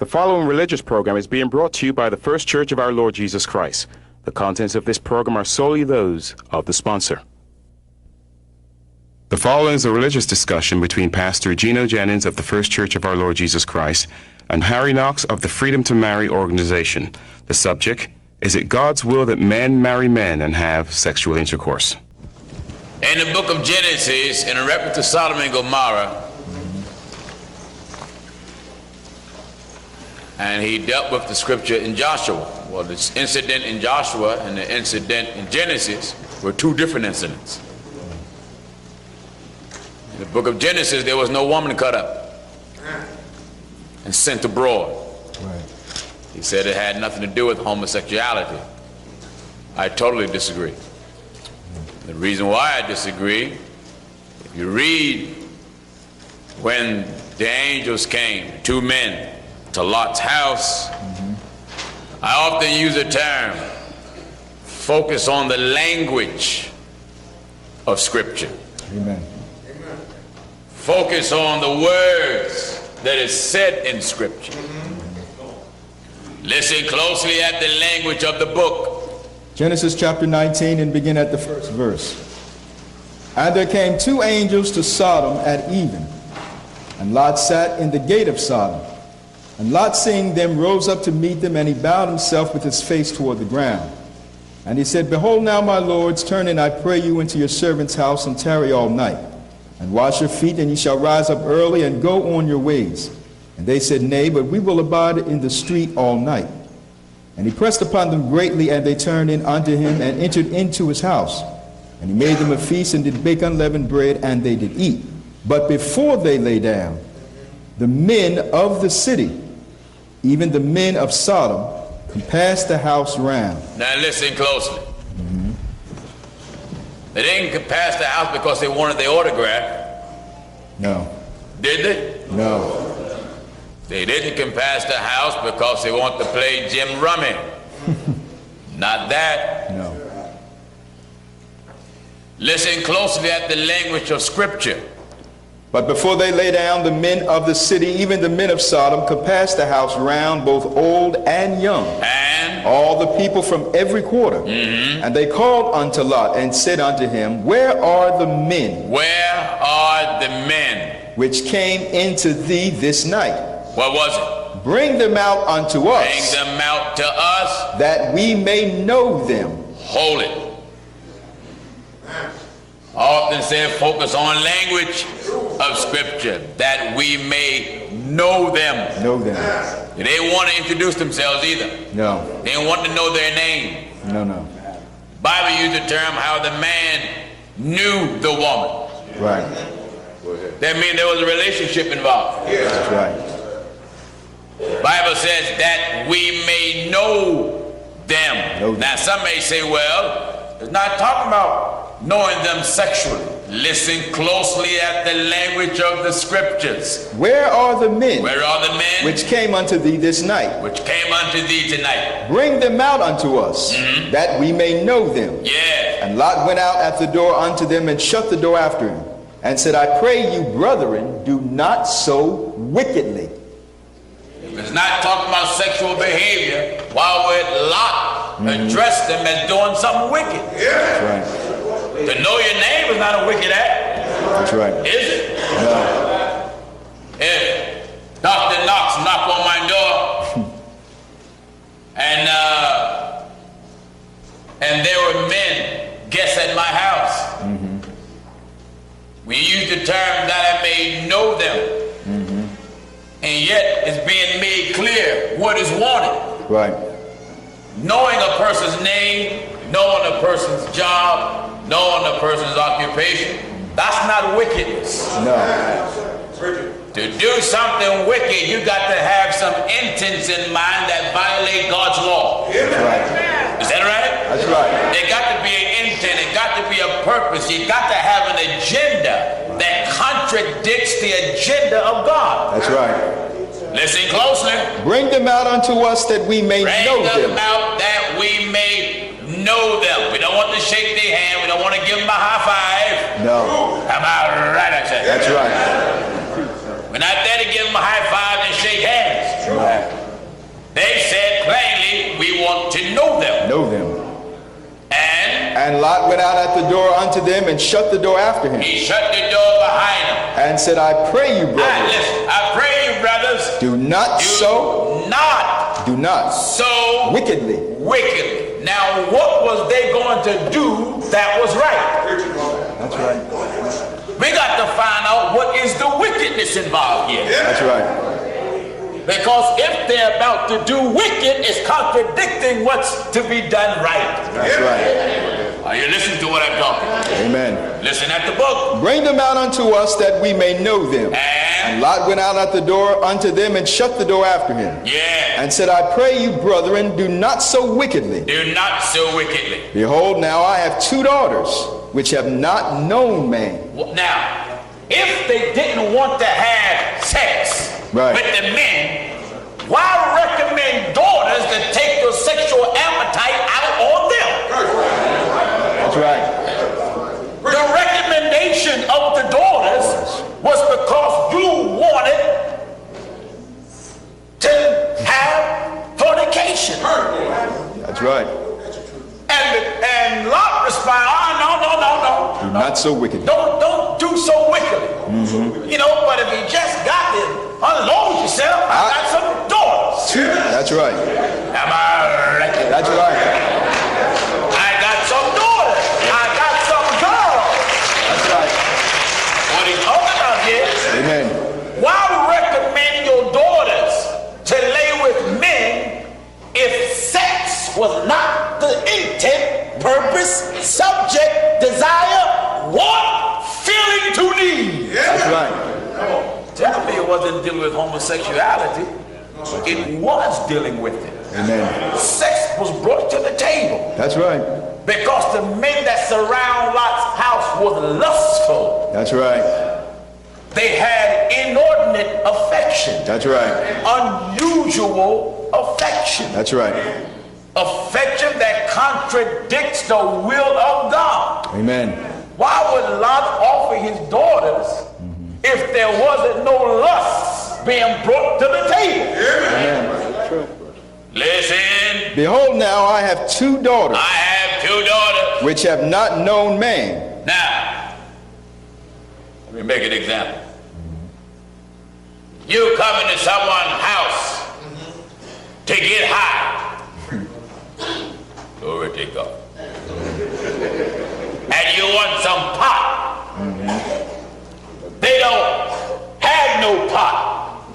The following religious program is being brought to you by the First Church of our Lord Jesus Christ. The contents of this program are solely those of the sponsor. The following is a religious discussion between Pastor Gino Jennings of the First Church of our Lord Jesus Christ and Harry Knox of the Freedom to Marry organization. The subject, is it God's will that men marry men and have sexual intercourse? In the book of Genesis, in a reference to Sodom and Gomorrah, and he dealt with the scripture in Joshua. Well, this incident in Joshua and the incident in Genesis were two different incidents. In the book of Genesis, there was no woman cut up and sent abroad. Right. He said it had nothing to do with homosexuality. I totally disagree. The reason why I disagree, if you read when the angels came, two men, to Lot's house, I often use a term, focus on the language of Scripture. Amen. Focus on the words that is said in Scripture. Listen closely at the language of the book. Genesis chapter 19 and begin at the first verse. And there came two angels to Sodom at even, and Lot sat in the gate of Sodom. And Lot, seeing them, rose up to meet them, and he bowed himself with his face toward the ground. And he said, Behold now, my lords, turn in, I pray you, into your servant's house, and tarry all night. And wash your feet, and ye shall rise up early, and go on your ways. And they said, Nay, but we will abide in the street all night. And he pressed upon them greatly, and they turned in unto him, and entered into his house. And he made them a feast, and did bake unleavened bread, and they did eat. But before they lay down, the men of the city, even the men of Sodom, compassed the house round. Now listen closely. They didn't compass the house because they wanted the autograph. No. Did they? No. They didn't compass the house because they want to play Jim Rummy. Not that. No. Listen closely at the language of Scripture. But before they lay down, the men of the city, even the men of Sodom, compassed the house round, both old and young, and all the people from every quarter. And they called unto Lot, and said unto him, Where are the men? Where are the men? Which came into thee this night? What was it? Bring them out unto us. Bring them out to us. That we may know them. Hold it. I often say focus on language of Scripture, that we may know them. Know them. They didn't want to introduce themselves either. No. They didn't want to know their name. No, no. Bible used the term how the man knew the woman. Right. That means there was a relationship involved. That's right. Bible says that we may know them. Now some may say, well, it's not talking about knowing them sexually. Listen closely at the language of the Scriptures. Where are the men? Where are the men? Which came unto thee this night? Which came unto thee tonight. Bring them out unto us, that we may know them. Yeah. And Lot went out at the door unto them, and shut the door after him, and said, I pray you, brethren, do not so wickedly. It's not talking about sexual behavior. While we're at Lot, address them as doing something wicked. Yeah. That's right. To know your name is not a wicked act. That's right. Is it? No. If Dr. Knox knocked on my door and there were men, guests at my house, we use the term that I may know them. And yet it's being made clear what is wanted. Right. Knowing a person's name, knowing a person's job, knowing a person's occupation, that's not wickedness. No. To do something wicked, you got to have some intents in mind that violate God's law. That's right. Is that right? That's right. There got to be an intent, it got to be a purpose, you got to have an agenda that contradicts the agenda of God. That's right. Listen closely. Bring them out unto us that we may know them. Bring them out that we may know them. We don't want to shake their hand. We don't want to give them a high five. No. Am I right? I said. That's right. We're not there to give them a high five and shake hands. They said plainly, we want to know them. Know them. And Lot went out at the door unto them and shut the door after him. he shut the door behind him. And said, I pray you, brothers, Listen, I pray you, brothers, do not so wickedly. Now, what was they going to do that was right? That's right. We got to find out what is the wickedness involved here. That's right. Because if they're about to do wicked, it's contradicting what's to be done right. That's right. Are you listening to what I'm talking? Amen. Listen at the book. Bring them out unto us that we may know them. And Lot went out at the door unto them and shut the door after him. Yeah. And said, I pray you, brethren, do not so wickedly. Do not so wickedly. Behold, now I have 2 daughters, which have not known man. Now, if they didn't want to have sex with the men, why recommend daughters to take your sexual appetite out on them? That's right. The recommendation of the daughters was because you wanted to have fornication. That's right. And Lot responded, no. Do not so wickedly. Don't do so wickedly. You know, but if you just got to unload yourself, I got some daughters. That's right. Am I right? That's right. I got some daughters. I got some girls. That's right. What he's talking about here. Amen. Why recommend your daughters to lay with men if sex was not the intent, purpose, subject, desire, want, feeling to need? That's right. Tell me it wasn't dealing with homosexuality. It was dealing with it. Amen. Sex was brought to the table. That's right. Because the men that surround Lot's house was lustful. That's right. They had inordinate affection. That's right. Unusual affection. That's right. Affection that contradicts the will of God. Amen. Why would Lot offer his daughters if there wasn't no lust being brought to the table? Amen. True. Listen. Behold, now I have 2 daughters. I have 2 daughters. Which have not known man. Now, let me make an example. You come into someone's house to get high. Glory to God. And you want some pot. They don't have no pot.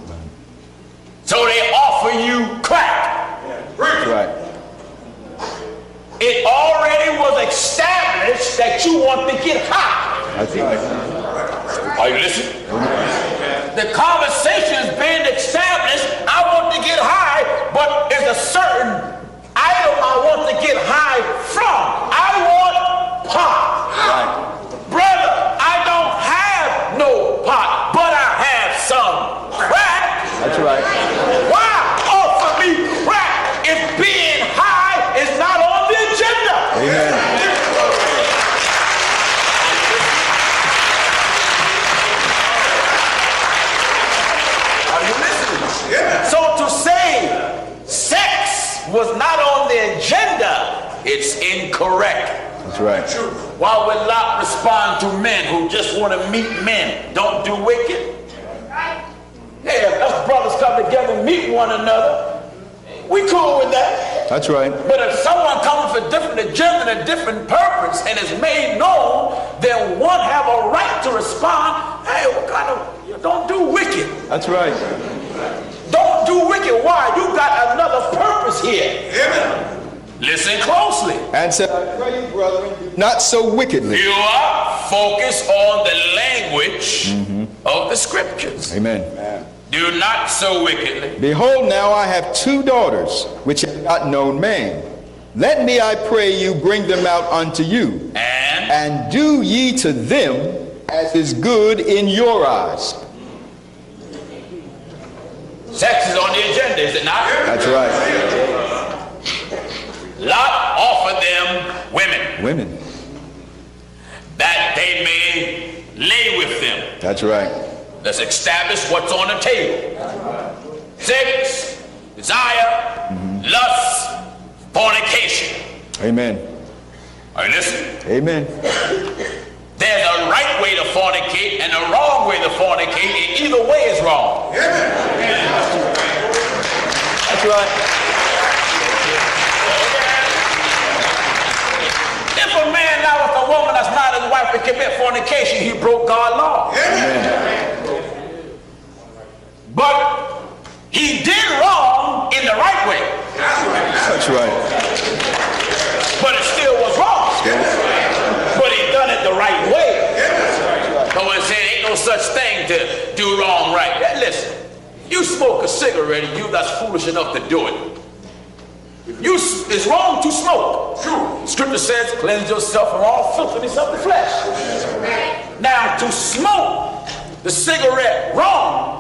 So they offer you crack. That's right. It already was established that you want to get high. That's right. Are you listening? The conversation's been established. I want to get high, but there's a certain item I want to get high from. I want pot. Right. Brother, I don't have no pot, but I have some crack. That's right. Why offer me crack if being high is not on the agenda? Amen. Are you listening? Yeah. So to say sex was not on the agenda, it's incorrect. That's right. Why would Lot respond to men who just want to meet men? Don't do wicked. Yeah, if us brothers come together and meet one another, we cool with that. That's right. But if someone comes for a different agenda and a different purpose and is made known, then one have a right to respond, hey, what kind of, you don't do wicked. That's right. Don't do wicked. Why? You got another purpose here. Amen. Listen closely. And said, I pray you, brethren, do not so wickedly. You are focused on the language of the scriptures. Amen. Do not so wickedly. Behold, now I have 2 daughters, which have not known man. Let me, I pray you, bring them out unto you. And do ye to them as is good in your eyes. Sex is on the agenda, is it not? That's right. Lot offered them women. Women. That they may lay with them. That's right. Let's establish what's on the table. 6, desire, lust, fornication. Amen. Are you listening? Amen. There's a right way to fornicate and a wrong way to fornicate, and either way is wrong. That's right. If a man now with a woman that's not his wife to commit fornication, he broke God's law. Amen. But he did wrong in the right way. That's right. But it still was wrong. But he done it the right way. But when saying ain't no such thing to do wrong right. Listen, you smoke a cigarette and you that's foolish enough to do it. It's wrong to smoke. Scripture says, cleanse yourself from all filthiness of the flesh. Now, to smoke the cigarette wrong,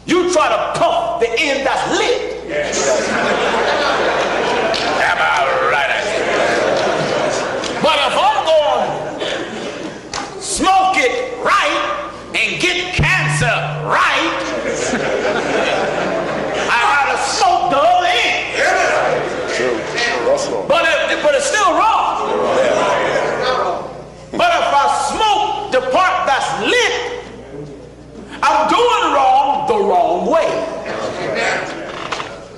you try to pump the end that's lit. Am I right? But if I'm going to smoke it right and get cancer right, I gotta smoke the other end. But it's still wrong. But if I smoke the part that's lit, I'm doing wrong the wrong way.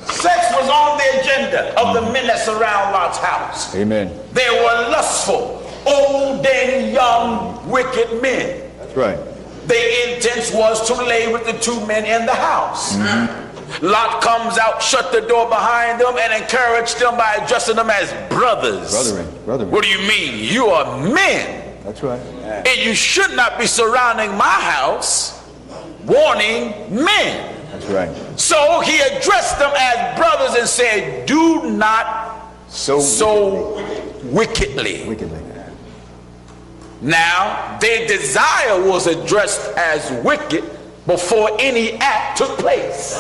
Sex was on the agenda of the men that surround Lot's house. Amen. They were lustful, old and young, wicked men. That's right. Their intent was to lay with the two men in the house. Lot comes out, shut the door behind them, and encouraged them by addressing them as brothers. Brethren. What do you mean? You are men. That's right. And you should not be surrounding my house warning men. That's right. So he addressed them as brothers and said, do not so wickedly. Now, their desire was addressed as wicked before any act took place,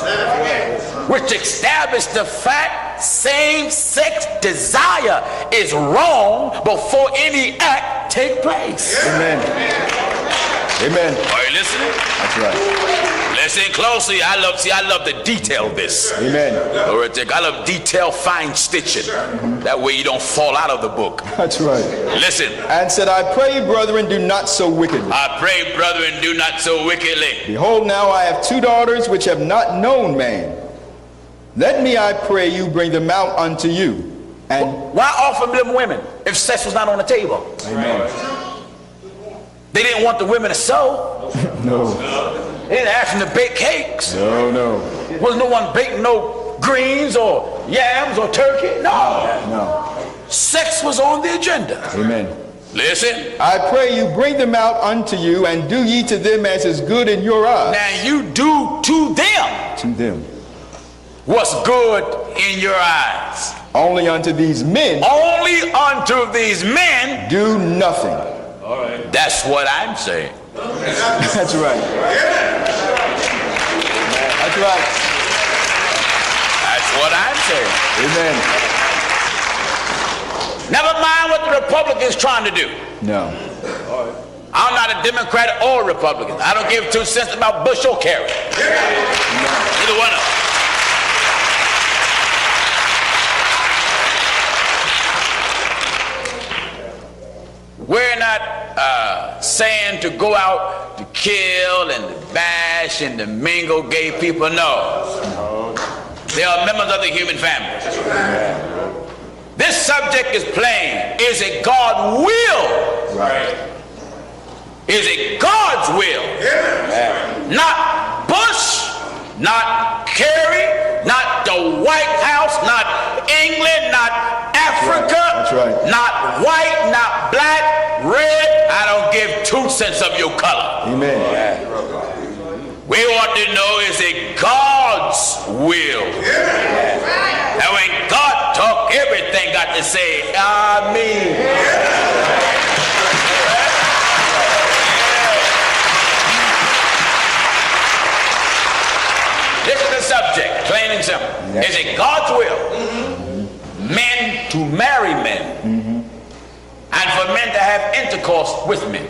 which established the fact same-sex desire is wrong before any act take place. Amen. Amen. Are you listening? That's right. Listen closely. I love to detail this. Amen. Glory to God. I love detail, fine stitching. That way you don't fall out of the book. That's right. Listen. And said, I pray, brethren, do not so wickedly. I pray, brethren, do not so wickedly. Behold, now I have 2 daughters which have not known man. Let me, I pray you, bring them out unto you. And why offer them women if sex was not on the table? Amen. They didn't want the women to sew. No. They didn't ask them to bake cakes. No. Was no one baking no greens or yams or turkey? No. Sex was on the agenda. Amen. Listen. I pray you, bring them out unto you, and do ye to them as is good in your eyes. Now you do to them. To them. What's good in your eyes? Only unto these men. Only unto these men. Do nothing. All right. That's what I'm saying. That's right. That's right. That's what I'm saying. Amen. Never mind what the Republicans trying to do. No. I'm not a Democrat or a Republican. I don't give 2 cents about Bush or Kerry. Either one of them. We're not saying to go out to kill and to bash and to mingle gay people. No. They are members of the human family. This subject is plain. Is it God's will? Right. Is it God's will? Not Bush, not Kerry, not the White House, not England, not Africa, That's right. not white, not black, red. I don't give 2 cents of your color. Amen. We want to know, is it God's will? And when God talk, everything got to say, Amen. This is the subject, plain and simple. Is it God's will? Men to marry men, and for men to have intercourse with men.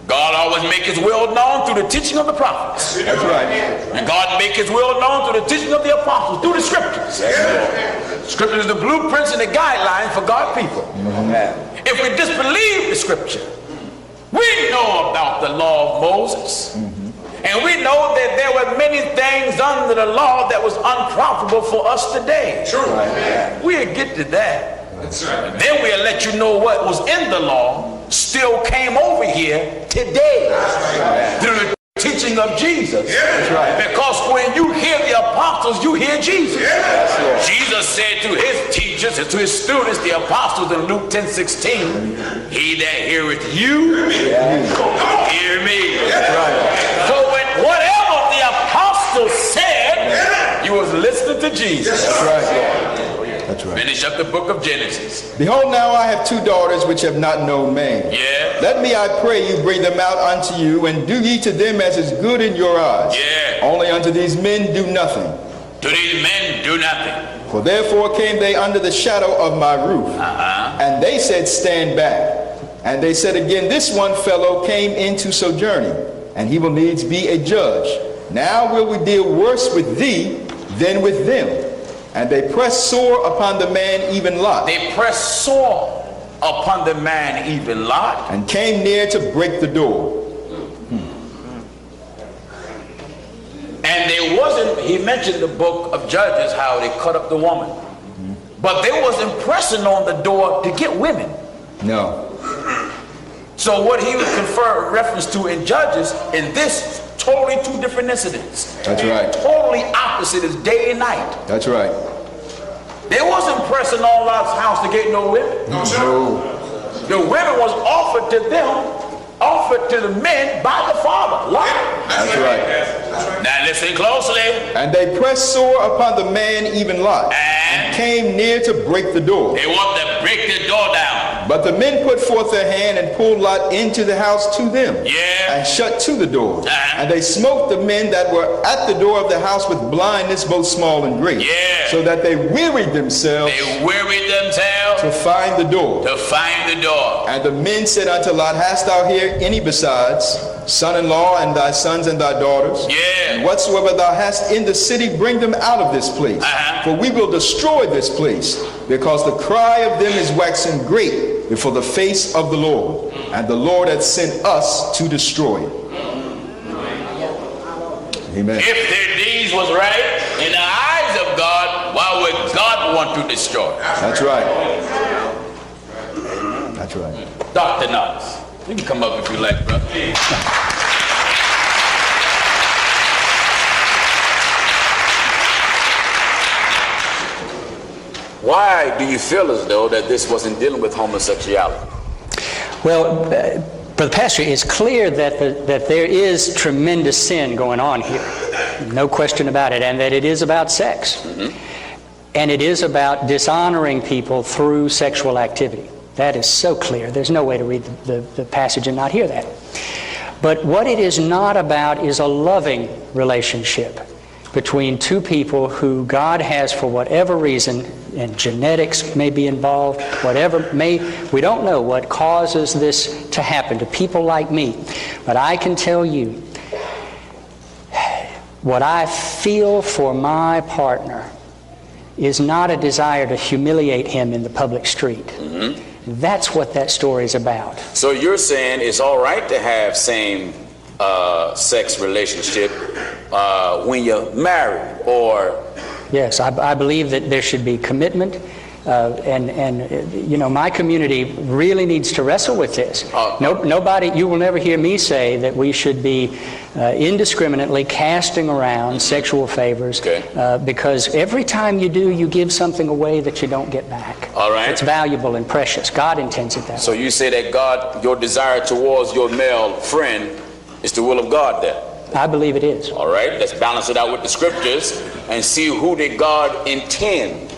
God always make his will known through the teaching of the prophets. That's right. And God make his will known through the teaching of the apostles, through the scriptures. Scripture is the blueprints and the guidelines for God's people. If we disbelieve the scripture, we know about the law of Moses. And we know that there were many things under the law that was unprofitable for us today. We'll get to that. Then we'll let you know what was in the law still came over here today through the teaching of Jesus. Because when you hear the apostles, you hear Jesus. Jesus said to his teachers and to his students, the apostles, in Luke 10:16, he that heareth you, hear me. So when whatever the apostles said, you was listening to Jesus. That's right. Finish up the book of Genesis. Behold, now I have 2 daughters which have not known man. Let me, I pray you, bring them out unto you, and do ye to them as is good in your eyes. Only unto these men do nothing. To these men do nothing. For therefore came they under the shadow of my roof. And they said, stand back. And they said again, this one fellow came into sojourning, and he will needs be a judge. Now will we deal worse with thee than with them. And they pressed sore upon the man even Lot. They pressed sore upon the man even Lot. And came near to break the door. And they wasn't, he mentioned the book of Judges, how they cut up the woman. But they wasn't pressing on the door to get women. No. So what he would confer reference to in Judges, in this, totally 2 different incidents. That's right. Totally opposite as day and night. That's right. They wasn't pressing on Lot's house to get no women. No. The women was offered to them, offered to the men by the father, Lot. That's right. Now listen closely. And they pressed sore upon the man even Lot, and came near to break the door. They want to break the door down. But the men put forth their hand and pulled Lot into the house to them, and shut to the door. And they smote the men that were at the door of the house with blindness, both small and great, so that they wearied themselves. To find the door. And the men said unto Lot, hast thou here any besides, son-in-law, and thy sons and thy daughters? And whatsoever thou hast in the city, bring them out of this place. For we will destroy this place, because the cry of them is waxing great before the face of the Lord, and the Lord hath sent us to destroy it. Amen. If their deeds was right in the eyes of God, why would God want to destroy? That's right. That's right. Dr. Knox, you can come up if you like, brother. Why do you feel as though that this wasn't dealing with homosexuality? Well, Brother Pastor, it's clear that there is tremendous sin going on here. No question about it. And that it is about sex. And it is about dishonoring people through sexual activity. That is so clear. There's no way to read the passage and not hear that. But what it is not about is a loving relationship between 2 people who God has, for whatever reason, and genetics may be involved, we don't know what causes this to happen to people like me. But I can tell you, what I feel for my partner is not a desire to humiliate him in the public street. That's what that story is about. So you're saying it's all right to have same sex relationship when you're married, or? Yes, I believe that there should be commitment, and you know, my community really needs to wrestle with this. Nobody, you will never hear me say that we should be indiscriminately casting around sexual favors, because every time you do, you give something away that you don't get back. All right. It's valuable and precious. God intends it that way. So you say that God, your desire towards your male friend is the will of God then? I believe it is. All right, let's balance it out with the scriptures and see who did God intend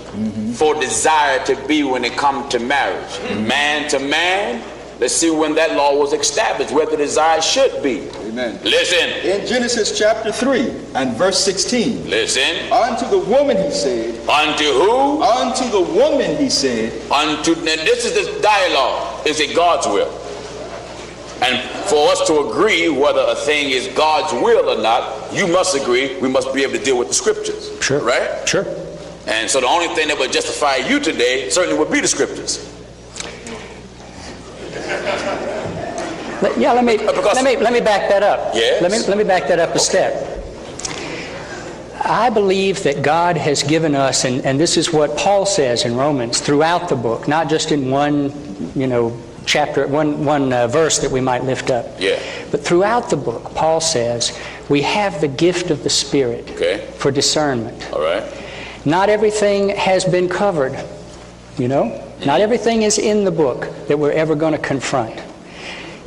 for desire to be when it comes to marriage. Man to man. Let's see when that law was established, where the desire should be. Amen. Listen. In Genesis chapter 3 and verse 16. Listen. Unto the woman he said. Unto who? Unto the woman he said. Unto, now this is the dialogue. Is it God's will? And for us to agree whether a thing is God's will or not, you must agree we must be able to deal with the scriptures. Sure. Right? Sure. And so the only thing that would justify you today certainly would be the scriptures. Let me back that up. Yes. Let me back that up a step. I believe that God has given us, and this is what Paul says in Romans throughout the book, not just in one, chapter, one verse that we might lift up. Yeah. But throughout the book, Paul says we have the gift of the Spirit for discernment. All right. Not everything has been covered, Not everything is in the book that we're ever going to confront.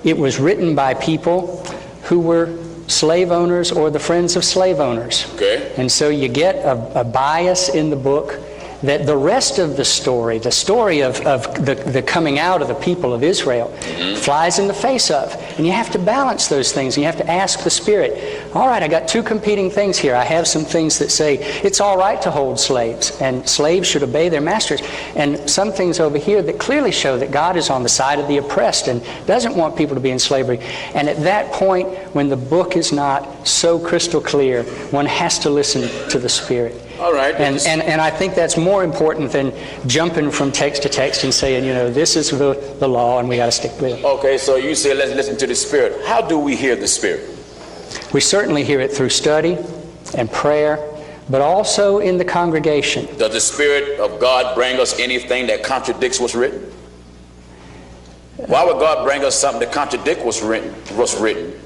It was written by people who were slave owners or the friends of slave owners. Okay. And so you get a bias in the book that the rest of the story of the coming out of the people of Israel flies in the face of. And you have to balance those things. And you have to ask the Spirit, all right, I got two competing things here. I have some things that say it's all right to hold slaves, and slaves should obey their masters. And some things over here that clearly show that God is on the side of the oppressed and doesn't want people to be in slavery. And at that point, when the book is not so crystal clear, one has to listen to the Spirit. All right. And I think that's more important than jumping from text to text and saying, this is the law and we got to stick with it. Okay, so you say let's listen to the Spirit. How do we hear the Spirit? We certainly hear it through study and prayer, but also in the congregation. Does the Spirit of God bring us anything that contradicts what's written? Why would God bring us something that contradicts what's written?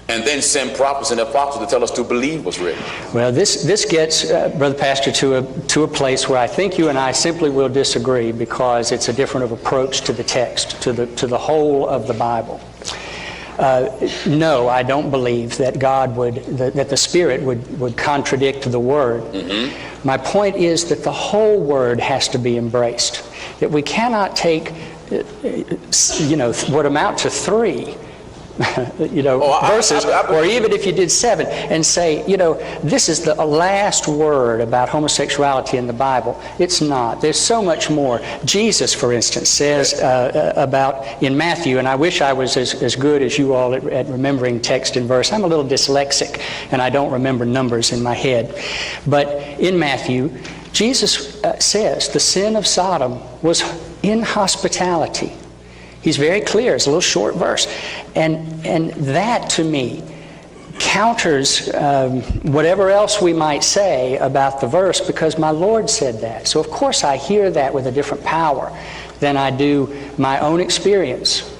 And then send prophets and apostles to tell us to believe what's written? Well, this gets, Brother Pastor, to a place where I think you and I simply will disagree, because it's a different approach to the text, to the whole of the Bible. No, I don't believe that that the Spirit would contradict the Word. Mm-hmm. My point is that the whole Word has to be embraced. That we cannot take, what amount to 3 verses, or even if you did 7, and say, this is the last word about homosexuality in the Bible. It's not. There's so much more. Jesus, for instance, says about in Matthew, and I wish I was as good as you all at remembering text and verse. I'm a little dyslexic, and I don't remember numbers in my head. But in Matthew, Jesus says the sin of Sodom was inhospitality. He's very clear. It's a little short verse. And that, to me, counters whatever else we might say about the verse, because my Lord said that. So, of course, I hear that with a different power than I do my own experience.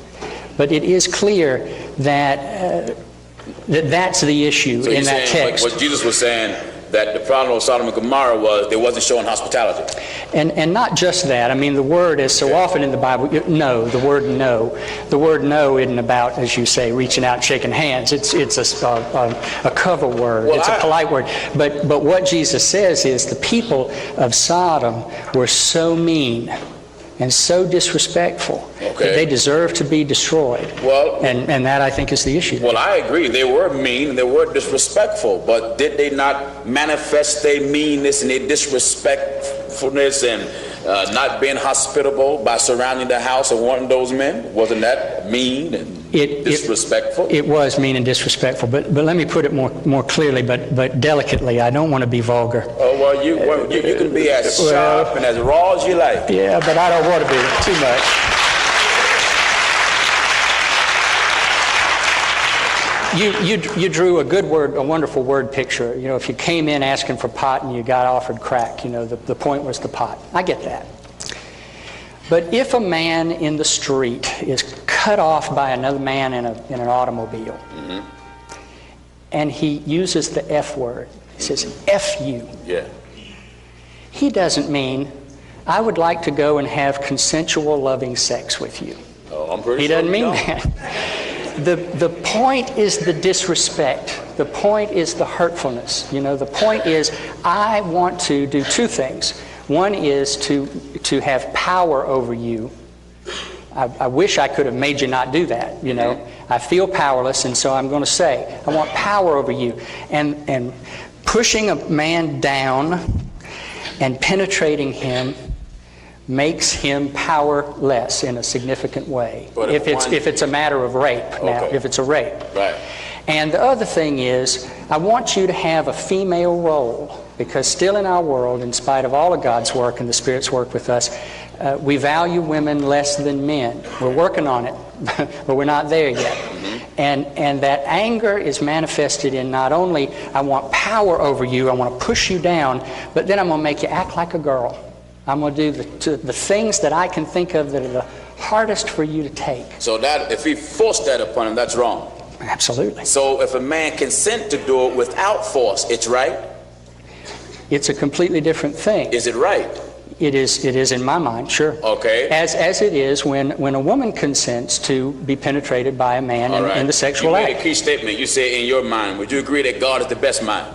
But it is clear that that's the issue in that text. What Jesus was saying, that the problem with Sodom and Gomorrah was they wasn't showing hospitality. And not just that. I mean, the word is so often in the Bible, the word no. The word no isn't about, as you say, reaching out and shaking hands. It's a cover word. Well, it's a polite word. But what Jesus says is the people of Sodom were so mean and so disrespectful that they deserve to be destroyed. Well, and that, I think, is the issue. Well, I agree. They were mean and they were disrespectful, but did they not manifest their meanness and their disrespectfulness and not being hospitable by surrounding the house of one of those men? Wasn't that mean and disrespectful? It was mean and disrespectful, but let me put it more clearly, but delicately. I don't want to be vulgar. Oh, well, you can be as sharp and as raw as you like. Yeah, but I don't want to be too much. You drew a wonderful word picture. If you came in asking for pot and you got offered crack, the point was the pot. I get that. But if a man in the street is cut off by another man in an automobile, and he uses the F word, he says, F you. Yeah. He doesn't mean, I would like to go and have consensual, loving sex with you. Oh, I'm pretty He sure doesn't mean that. The point is the disrespect. The point is the hurtfulness. The point is I want to do two things. One is to have power over you. I wish I could have made you not do that. I feel powerless, and so I'm going to say I want power over you. And pushing a man down and penetrating him makes him powerless in a significant way. But If it's a matter of rape, now, Okay. if it's a rape. Right. And the other thing is, I want you to have a female role, because still in our world, in spite of all of God's work and the Spirit's work with us, we value women less than men. We're working on it, but we're not there yet. And that anger is manifested in not only, I want power over you, I want to push you down, but then I'm going to make you act like a girl. I'm going to do the things that I can think of that are the hardest for you to take. So that if he forced that upon him, that's wrong. Absolutely. So if a man consent to do it without force, it's right? It's a completely different thing. Is it right? It is in my mind, sure. Okay. As it is when a woman consents to be penetrated by a man All right. in the sexual You made act. a key statement. You said in your mind. Would you agree that God is the best mind?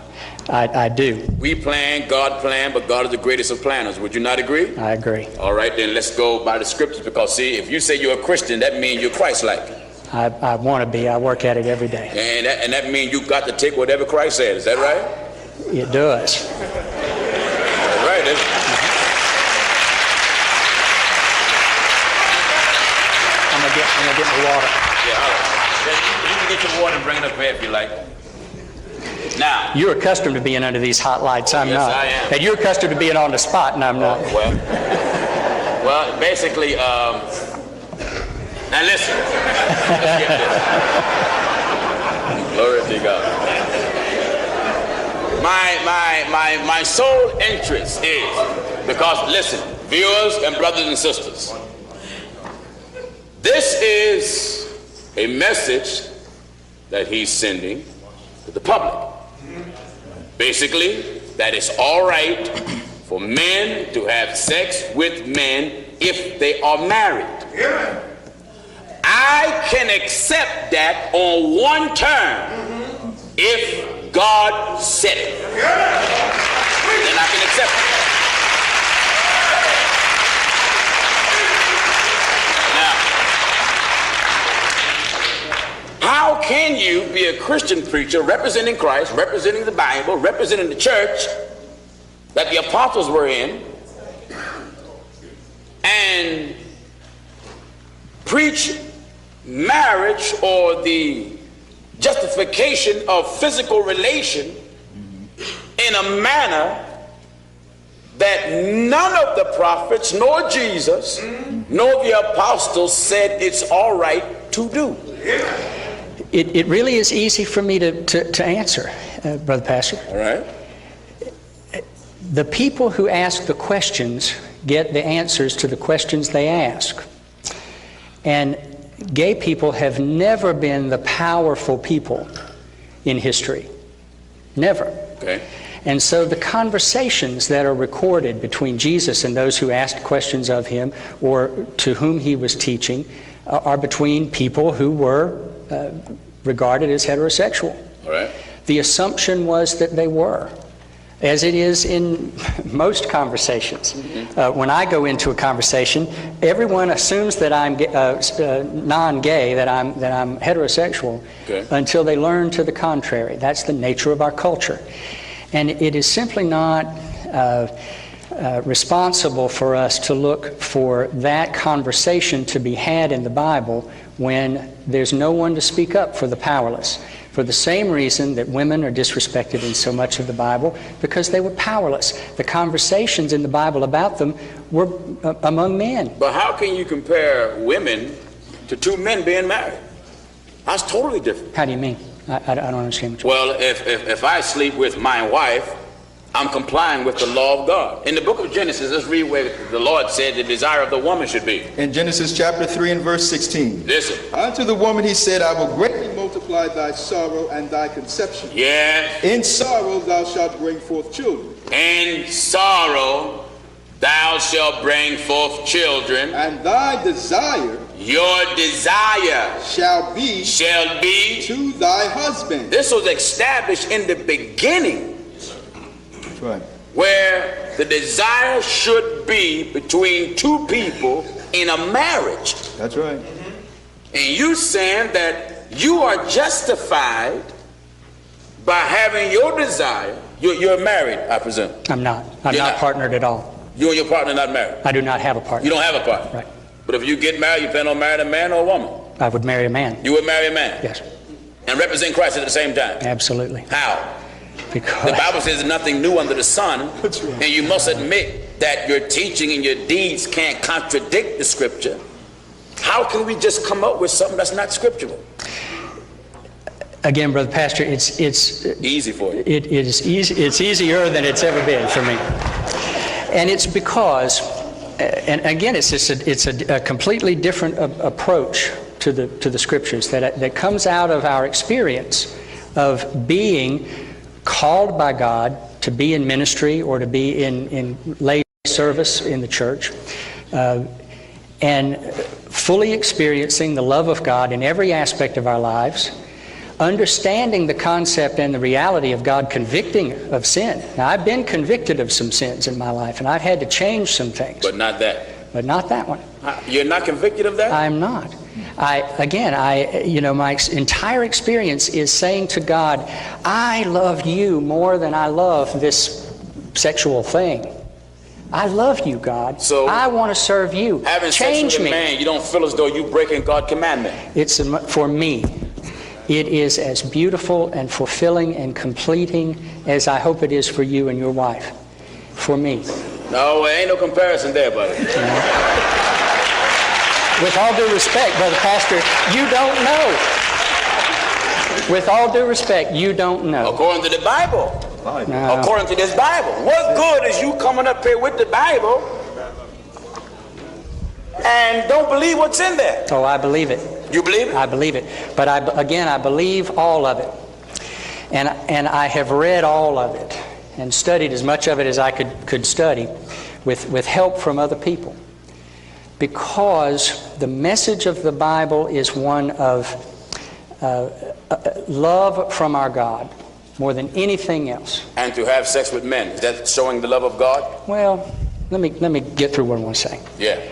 I do. We plan, God planned, but God is the greatest of planners. Would you not agree? I agree. All right, then let's go by the scriptures, because see, if you say you're a Christian, that means you're Christ-like. I want to be. I work at it every day. And that means you got to take whatever Christ said. Is that right? It does. That's right. I'm gonna get my water. Yeah, all right. You can get your water and bring it up here if you like. Now. You're accustomed to being under these hot lights. I'm Yes, not. I am. And you're accustomed to being on the spot, and I'm not. Well, basically, now listen. Let's get this. Glory to God. My sole interest is, because listen, viewers and brothers and sisters, this is a message that he's sending to the public. Basically, that it's all right for men to have sex with men if they are married. Yeah. I can accept that on one term, if God said it. Yeah. Then I can accept it. Now, how can you be a Christian preacher representing Christ, representing the Bible, representing the church that the apostles were in, and preach marriage or the justification of physical relation in a manner that none of the prophets, nor Jesus, nor the apostles said it's all right to do? It really is easy for me to answer, Brother Pastor. All right. The people who ask the questions get the answers to the questions they ask. And gay people have never been the powerful people in history. Never. Okay. And so the conversations that are recorded between Jesus and those who asked questions of him or to whom he was teaching are between people who were regarded as heterosexual. All right. The assumption was that they were, as it is in most conversations. When I go into a conversation, everyone assumes that I'm non-gay, that I'm heterosexual, okay, until they learn to the contrary. That's the nature of our culture. And it is simply not responsible for us to look for that conversation to be had in the Bible when there's no one to speak up for the powerless. For the same reason that women are disrespected in so much of the Bible, because they were powerless. The conversations in the Bible about them were among men. But how can you compare women to two men being married? That's totally different. How do you mean? I don't understand what you Well, if I sleep with my wife, I'm complying with the law of God. In the book of Genesis, let's read where the Lord said the desire of the woman should be. In Genesis chapter 3 and verse 16. Listen. Unto the woman he said, I will greatly multiply thy sorrow and thy conception. Yes. In sorrow thou shalt bring forth children. In sorrow thou shalt bring forth children. And thy desire, your desire, shall be to thy husband. This was established in the beginning. That's right. Where the desire should be between two people in a marriage. That's right. And you saying that you are justified by having your desire. You're married, I presume. I'm not. I'm not partnered at all. You and your partner are not married. I do not have a partner. You don't have a partner. Right. But if you get married, you plan on marrying a man or a woman? I would marry a man. You would marry a man? Yes. And represent Christ at the same time? Absolutely. How? Because The Bible says there's nothing new under the sun, and you must admit that your teaching and your deeds can't contradict the scripture. How can we just come up with something that's not scriptural? again, Brother Pastor, it's easy for you. It is easy. It's easier than it's ever been for me, and it's because, and again, it's just it's a completely different approach to the scriptures that comes out of our experience of being called by God to be in ministry or to be in lay service in the church, and fully experiencing the love of God in every aspect of our lives, understanding the concept and the reality of God convicting of sin. Now, I've been convicted of some sins in my life, and I've had to change some things. But not that. But not that one. You're not convicted of that? I'm not. My entire experience is saying to God, I love you more than I love this sexual thing. I love you, God. So I want to serve you. Having Change sex with me. a man, you don't feel as though you're breaking God's commandment. It's for me. It is as beautiful and fulfilling and completing as I hope it is for you and your wife. For me. No, there ain't no comparison there, buddy. With all due respect, Brother Pastor, you don't know. With all due respect, you don't know. According to the Bible. No. According to this Bible. What good is you coming up here with the Bible and don't believe what's in there? Oh, I believe it. You believe it? I believe it. But I believe all of it. And I have read all of it and studied as much of it as I could study with help from other people. Because the message of the Bible is one of love from our God more than anything else. And to have sex with men, is that showing the love of God? Well, let me get through what I want to say. Yeah.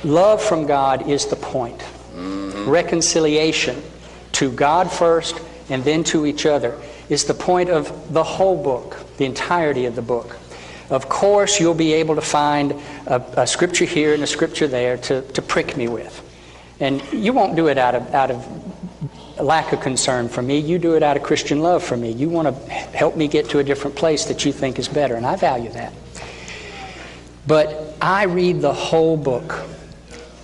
Love from God is the point. Mm-hmm. Reconciliation to God first and then to each other is the point of the whole book, the entirety of the book. Of course, you'll be able to find a scripture here and a scripture there to prick me with. And you won't do it out of lack of concern for me. You do it out of Christian love for me. You want to help me get to a different place that you think is better, and I value that. But I read the whole book.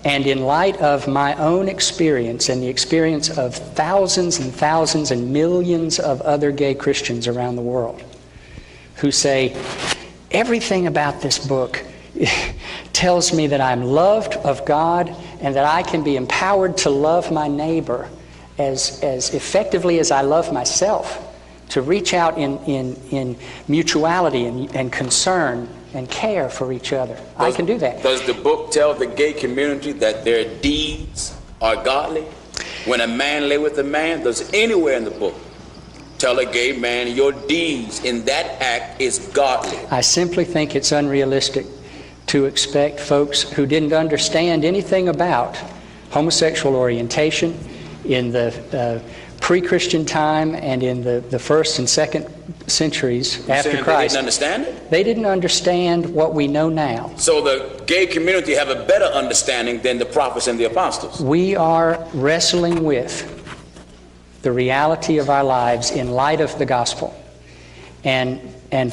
And in light of my own experience and the experience of thousands and thousands and millions of other gay Christians around the world who say, everything about this book tells me that I'm loved of God and that I can be empowered to love my neighbor as effectively as I love myself, to reach out in mutuality and concern and care for each other. I can do that. Does the book tell the gay community that their deeds are godly? When a man lay with a man, does anywhere in the book tell a gay man your deeds in that act is godly? I simply think it's unrealistic to expect folks who didn't understand anything about homosexual orientation in the pre-Christian time and in the first and second centuries after Christ. They didn't understand it? They didn't understand what we know now. So the gay community have a better understanding than the prophets and the apostles. We are wrestling with the reality of our lives in light of the gospel and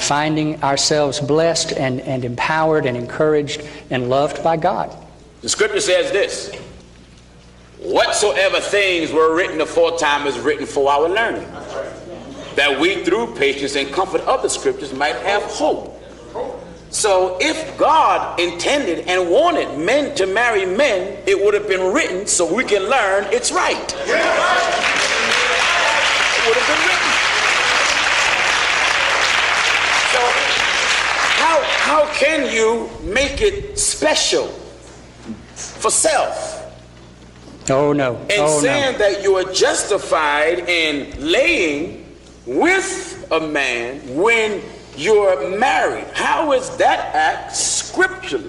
finding ourselves blessed and empowered and encouraged and loved by God. The scripture says this: whatsoever things were written aforetime is written for our learning, that we through patience and comfort of the scriptures might have hope. So if God intended and wanted men to marry men, it would have been written so we can learn it's right. It would have been written. So how can you make it special for self? Oh no. And saying that you are justified in laying with a man when you're married? How is that act scripturally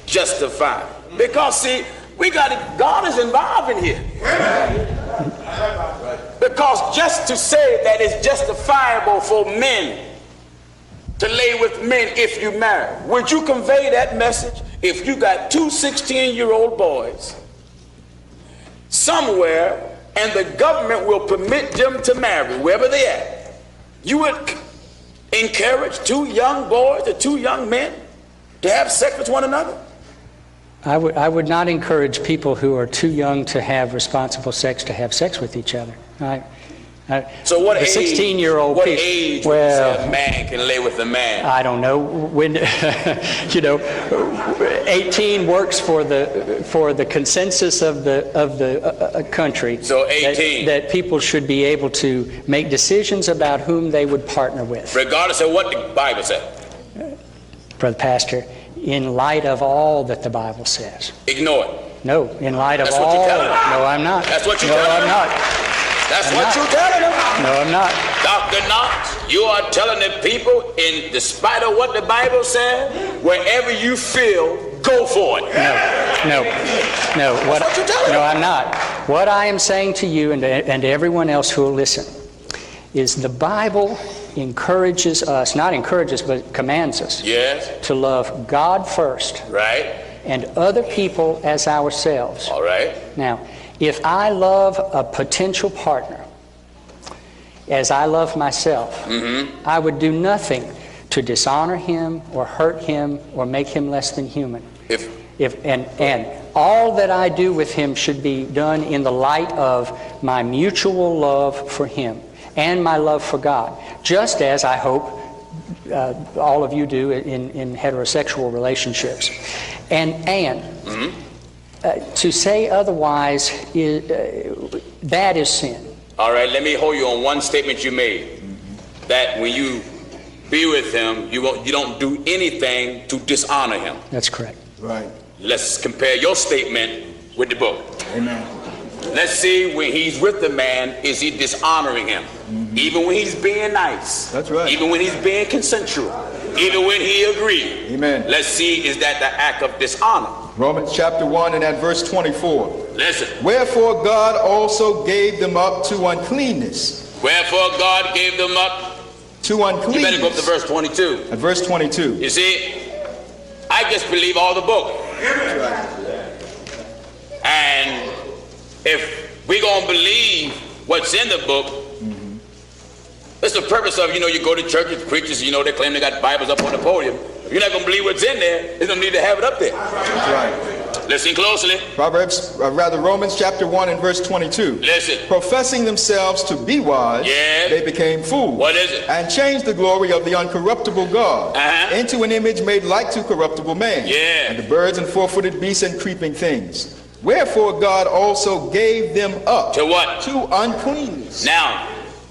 justified? Because see, we got it, God is involved in here. Because just to say that it's justifiable for men to lay with men if you marry. Would you convey that message if you got two 16-year-old boys somewhere and the government will permit them to marry wherever they are? You would encourage two young boys or two young men to have sex with one another? I would not encourage people who are too young to have responsible sex to have sex with each other. So what age? 16-year-old What people, age would you say a man can lay with a man? I don't know when. 18 works for the consensus of the country. So 18. That people should be able to make decisions about whom they would partner with. Regardless of what the Bible says. Brother Pastor, in light of all that the Bible says. Ignore it. No, in light of That's what all. you're telling them. No, I'm not. That's what you're no, telling I'm them. not. That's I'm what not. you're telling them. No, I'm not. Dr. Knox, you are telling the people, in despite of what the Bible says, wherever you feel, go for it. No. What you're telling No, them. I'm not. What I am saying to you and to everyone else who will listen is the Bible encourages us, not encourages, but commands us Yes. to love God first Right. and other people as ourselves. All right. Now, if I love a potential partner as I love myself, I would do nothing to dishonor him or hurt him or make him less than human. And all that I do with him should be done in the light of my mutual love for him and my love for God, just as I hope all of you do in heterosexual relationships. And to say otherwise, that is sin. All right, let me hold you on one statement you made. That when you be with him, you don't do anything to dishonor him. That's correct. Right. Let's compare your statement with the book. Amen. Let's see, when he's with the man, is he dishonoring him? Even when he's being nice. That's right. Even when he's being consensual. Even when he agreed. Amen. Let's see, is that the act of dishonor? Romans chapter 1 and at verse 24. Listen. Wherefore God also gave them up to uncleanness. Wherefore God gave them up. To uncleanness. You better go up to verse 22. At verse 22. You see, I just believe all the book. That's right. And if we're going to believe what's in the book, it's the purpose of, you go to churches, preachers, they claim they got Bibles up on the podium. If you're not going to believe what's in there, there's no need to have it up there. That's right. Listen closely. Romans chapter 1 and verse 22. Listen. Professing themselves to be wise, Yes. they became fools. What is it? And changed the glory of the uncorruptible God into an image made like to corruptible man. Yeah. And the birds and four-footed beasts and creeping things. Wherefore God also gave them up. To what? To uncleanness. Now,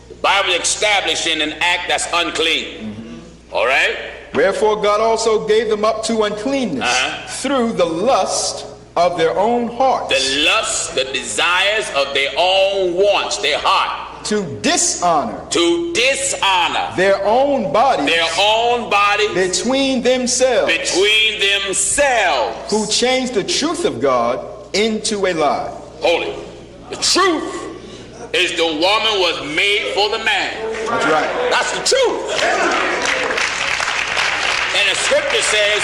the Bible is establishing an act that's unclean. All right? Wherefore God also gave them up to uncleanness through the lust of their own hearts. The lust, the desires of their own wants, their heart. To dishonor. To dishonor. Their own bodies. Their own bodies. Between themselves. Between themselves. Who changed the truth of God into a lie. Hold it. The truth is the woman was made for the man. That's right. That's the truth. And the scripture says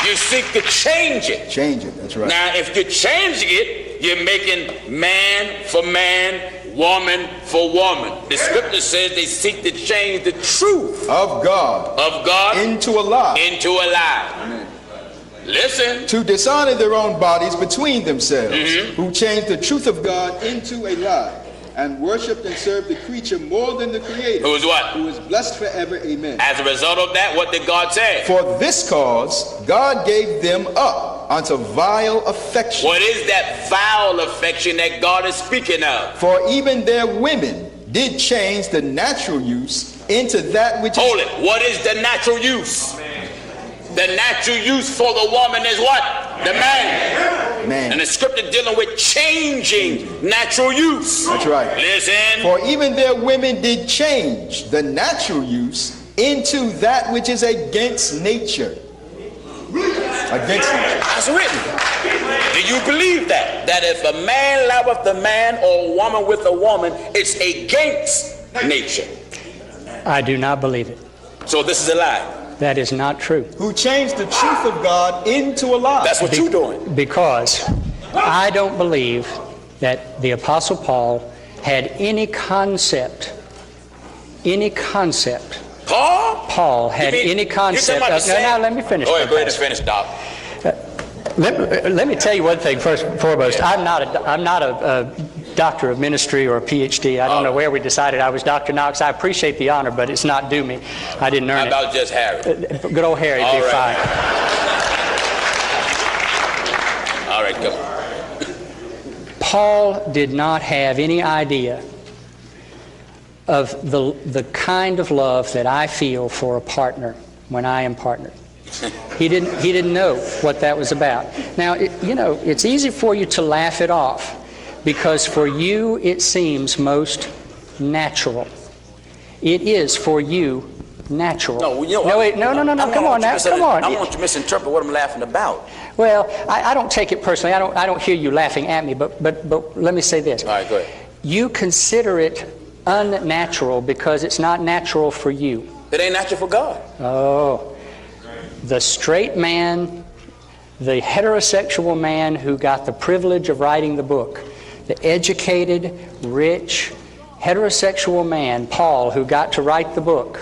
you seek to change it. Change it. That's right. Now, if you're changing it, you're making man for man, woman for woman. The scripture says they seek to change the truth of God into a lie. Into a lie. Amen. Listen. To dishonor their own bodies between themselves, who changed the truth of God into a lie, and worshipped and served the creature more than the Creator. Who is what? Who is blessed forever. Amen. As a result of that, what did God say? For this cause, God gave them up unto vile affection. What is that vile affection that God is speaking of? For even their women did change the natural use into that which Hold it. What is the natural use? The natural use for the woman is what? The man. And the scripture dealing with changing natural use. That's right. Listen. For even their women did change the natural use into that which is against nature. Against nature. That's written. Do you believe that? That if a man loveth a man or a woman with a woman, it's against nature? I do not believe it. So this is a lie. That is not true. Who changed the truth of God into a lie. That's what you're doing. Because I don't believe that the Apostle Paul had any concept. Paul had any concept of... No, let me finish. Go ahead and finish, Doc. Let me tell you one thing first and foremost. I'm not a doctor of ministry or a PhD. I don't know where we decided I was Dr. Knox. I appreciate the honor, but it's not due me. I didn't earn it. How about just Harry? Good old Harry would be fine. All right, go. Paul did not have any idea of the kind of love that I feel for a partner when I am partnered. He didn't know what that was about. Now, it's easy for you to laugh it off because for you it seems most natural. It is for you natural. No, come on now. Come on. I want you to misinterpret what I'm laughing about. Well, I don't take it personally. I don't hear you laughing at me, but let me say this. All right, go ahead. You consider it unnatural because it's not natural for you. It ain't natural for God. Oh. The straight man, the heterosexual man who got the privilege of writing the book, the educated, rich, heterosexual man, Paul, who got to write the book,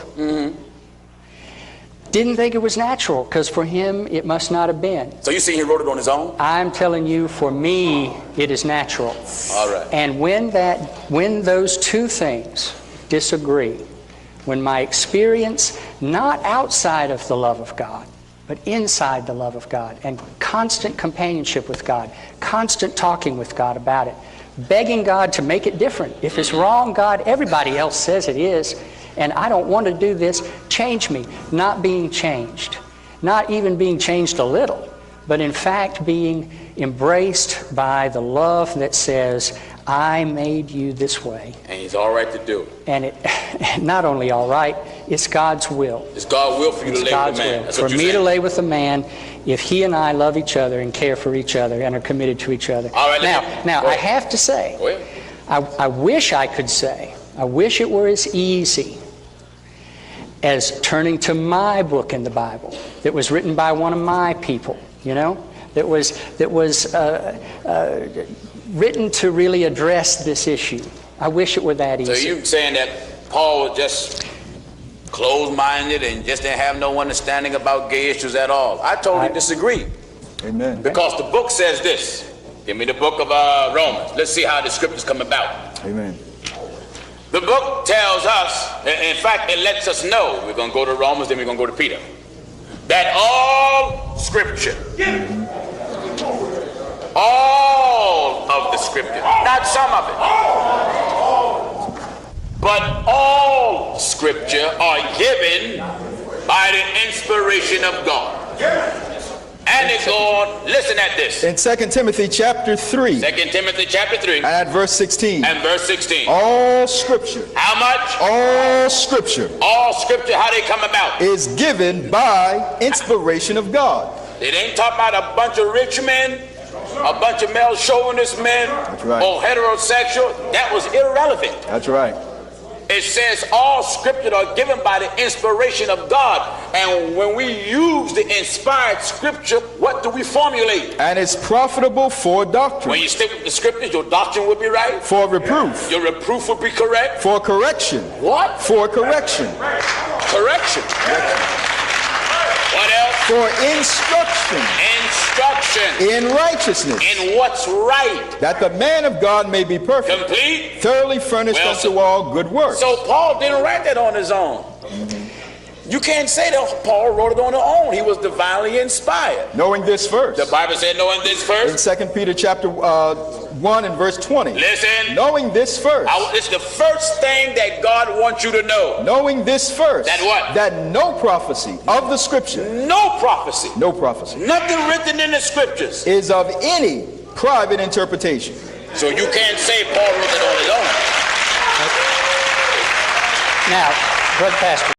didn't think it was natural because for him it must not have been. So you see he wrote it on his own? I'm telling you, for me, it is natural. All right. And when those two things disagree, when my experience, not outside of the love of God, but inside the love of God, and constant companionship with God, constant talking with God about it, begging God to make it different. If it's wrong, God, everybody else says it is, and I don't want to do this, change me. Not being changed. Not even being changed a little, but in fact being embraced by the love that says, I made you this way. And he's all right to do it. And it not only all right, it's God's will. It's God's will for you to lay with a man. That's what you're saying. For me to lay with a man if he and I love each other and care for each other and are committed to each other. All right, now I have to say, I wish I could say, I wish it were as easy as turning to my book in the Bible that was written by one of my people, that was written to really address this issue. I wish it were that easy. So you're saying that Paul was just closed-minded and just didn't have no understanding about gay issues at all? I totally disagree. Amen. Because the book says this. Give me the book of Romans. Let's see how the scriptures come about. Amen. The book tells us, in fact, it lets us know, we're going to go to Romans, then we're going to go to Peter, that all scripture, all of the scripture, not some of it, but all scripture are given by the inspiration of God. And it goes on, listen at this. In 2 Timothy chapter 3. 2 Timothy chapter 3. And at verse 16. And verse 16. All scripture. How much? All scripture. All scripture, how they come about? Is given by inspiration of God. It ain't talking about a bunch of rich men, a bunch of male chauvinist men, right, or heterosexual. That was irrelevant. That's right. It says all scripture are given by the inspiration of God. And when we use the inspired scripture, what do we formulate? And it's profitable for doctrine. When you stick with the scriptures, your doctrine will be right. For reproof. Your reproof will be correct. For correction. What? For correction. Correction. What else? For instruction. Instruction. In righteousness. In what's right. That the man of God may be perfect. Complete. Thoroughly furnished unto all good works. So Paul didn't write that on his own. You can't say that Paul wrote it on his own. He was divinely inspired. Knowing this first. The Bible said knowing this first. In 2 Peter chapter 1 and verse 20. Listen. Knowing this first. It's the first thing that God wants you to know. Knowing this first. That what? That no prophecy of the scripture. No prophecy. No prophecy. Nothing written in the scriptures. Is of any private interpretation. So you can't say Paul wrote it on his own. Now, Brother Pastor,